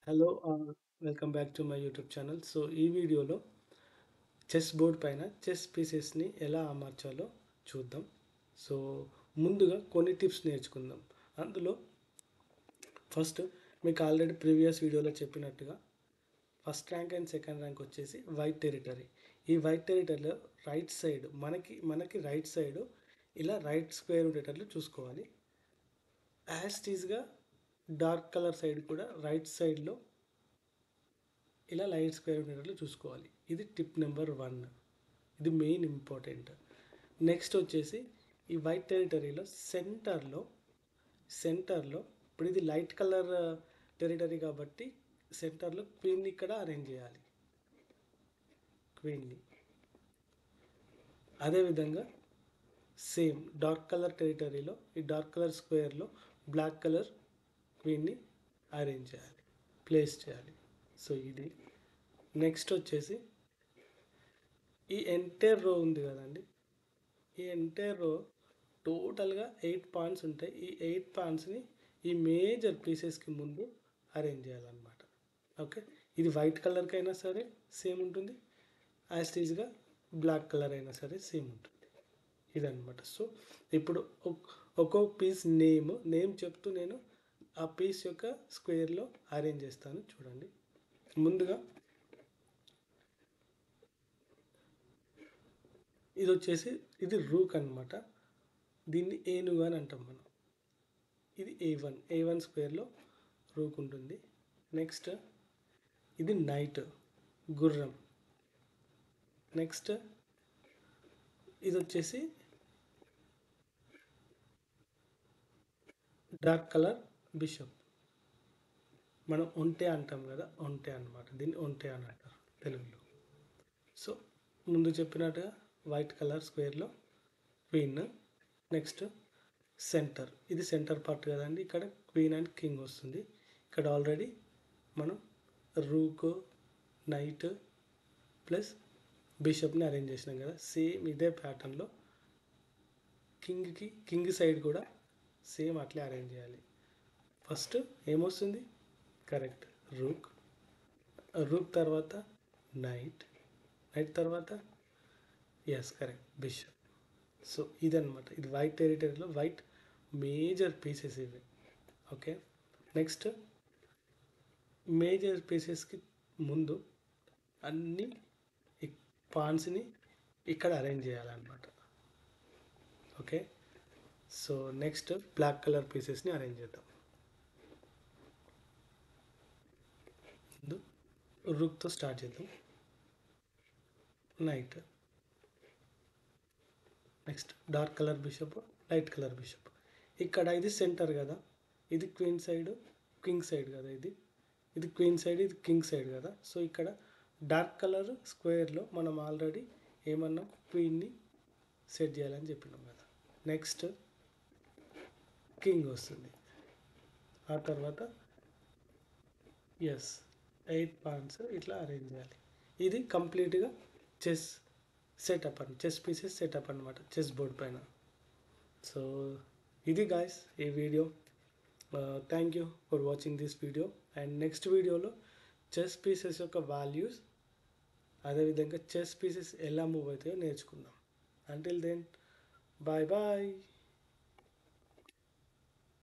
Hello welcome back to my YouTube channel. So ఈ వీడియోలో chess board పైన chess పీసెస్ని ఎలా అమర్చాలో చూద్దాం. సో ముందుగా కొన్ని టిప్స్ నేర్చుకుందాం. అందులో ఫస్ట్ మీకు ఆల్రెడీ ప్రీవియస్ వీడియోలో చెప్పినట్టుగా first rank and second rank వచ్చేసి వైట్ టెరిటరీ. ఈ వైట్ టెరిటరీలో రైట్ సైడ్ మనకి రైట్ సైడ్ ఇలా రైట్ స్క్వేర్ ఉండేటట్లు చూసుకోవాలి. యాజ్ టీజ్గా డార్క్ కలర్ సైడ్ కూడా రైట్ సైడ్లో ఇలా లైట్ స్క్వేర్ ఉండేటట్లు చూసుకోవాలి. ఇది టిప్ నెంబర్ 1. ఇది మెయిన్ ఇంపార్టెంట్. నెక్స్ట్ వచ్చేసి ఈ వైట్ టెరిటరీలో సెంటర్లో ఇప్పుడు ఇది లైట్ కలర్ టెరిటరీ కాబట్టి సెంటర్లో క్వీన్ని ఇక్కడ అరేంజ్ చేయాలి. క్వీన్ని అదేవిధంగా సేమ్ డార్క్ కలర్ టెరిటరీలో ఈ డార్క్ కలర్ స్క్వేర్లో బ్లాక్ కలర్ క్వీన్ని అరేంజ్ చేయాలి, ప్లేస్ చేయాలి. సో ఇది నెక్స్ట్ వచ్చేసి ఈ ఎంటైర్ రో ఉంది కదండి, ఈ ఎంటైర్ రో టోటల్గా 8 పాయింట్స్ ఉంటాయి. ఈ 8 పాయింట్స్ని ఈ మేజర్ పీసెస్కి ముందు అరేంజ్ చేయాలన్నమాట. ఓకే, ఇది వైట్ కలర్కి అయినా సరే సేమ్ ఉంటుంది, యాజ్ టీజ్గా బ్లాక్ కలర్ అయినా సరే సేమ్ ఉంటుంది. ఇదన్నమాట. సో ఇప్పుడు ఒక్కో పీస్ నేమ్ చెప్తూ నేను ఆ పీస్ యొక్క స్క్వేర్లో అరేంజ్ చేస్తాను. చూడండి, ముందుగా ఇది వచ్చేసి ఇది రూక్ అనమాట. దీన్ని ఏనుగు అని అంటాం మనం. ఇది ఏ వన్ స్క్వేర్లో రూక్ ఉంటుంది. నెక్స్ట్ ఇది నైట్, గుర్రం. నెక్స్ట్ ఇది వచ్చేసి డార్క్ కలర్ బిషప్. మనం ఒంటె అంటాం కదా, ఒంటె అనమాట. దీన్ని ఒంటె అని అంటారు తెలుగులో. సో ముందు చెప్పినట్టుగా వైట్ కలర్ స్క్వేర్లో క్వీన్. నెక్స్ట్ ఇది సెంటర్ పార్ట్ కదండి, ఇక్కడ క్వీన్ అండ్ కింగ్ వస్తుంది. ఇక్కడ ఆల్రెడీ మనం రూక్, నైట్ ప్లస్ బిషప్ని అరేంజ్ చేసినాం కదా. సేమ్ ఇదే ప్యాటర్న్లో కింగ్ సైడ్ కూడా సేమ్ అట్లే అరేంజ్ చేయాలి. ఫస్ట్ ఏమొస్తుంది, కరెక్ట్, రూక్ తర్వాత నైట్ తర్వాత కరెక్ట్, బిషప్. సో ఇదన్నమాట. ఇది వైట్ టెరిటరీలో వైట్ మేజర్ పీసెస్ ఇవి. ఓకే, నెక్స్ట్ మేజర్ పీసెస్కి ముందు అన్ని పాన్స్ని ఇక్కడ అరేంజ్ చేయాలన్నమాట. Okay, so next black colour పీసెస్ని అరేంజ్ చేద్దాం. ముందు రూక్తో స్టార్ట్ చేద్దాం. Night, next dark colour bishop, light colour bishop. ఇక్కడ ఇది సెంటర్ కదా, ఇది క్వీన్ సైడ్, కింగ్ సైడ్ కదా. ఇది క్వీన్ సైడ్, ఇది కింగ్ సైడ్ కదా. సో ఇక్కడ డార్క్ కలర్ స్క్వేర్లో మనం ఆల్రెడీ ఏమన్నాం, క్వీన్ని సెట్ చేయాలని చెప్పినాం కదా. నెక్స్ట్ కింగ్ వస్తుంది. ఆ తర్వాత 8 పాయింట్స్ ఇట్లా అరేంజ్ చేయాలి. ఇది కంప్లీట్గా చెస్ చెస్ పీసెస్ సెటప్ అనమాట చెస్ బోర్డ్ పైన. సో ఇది గాయస్ ఈ వీడియో. Thank you for watching this video. And next వీడియోలో చెస్ పీసెస్ యొక్క వాల్యూస్, అదేవిధంగా చెస్ పీసెస్ ఎలా మూవ్ అవుతాయో నేర్చుకుందాం. Until then, bye bye.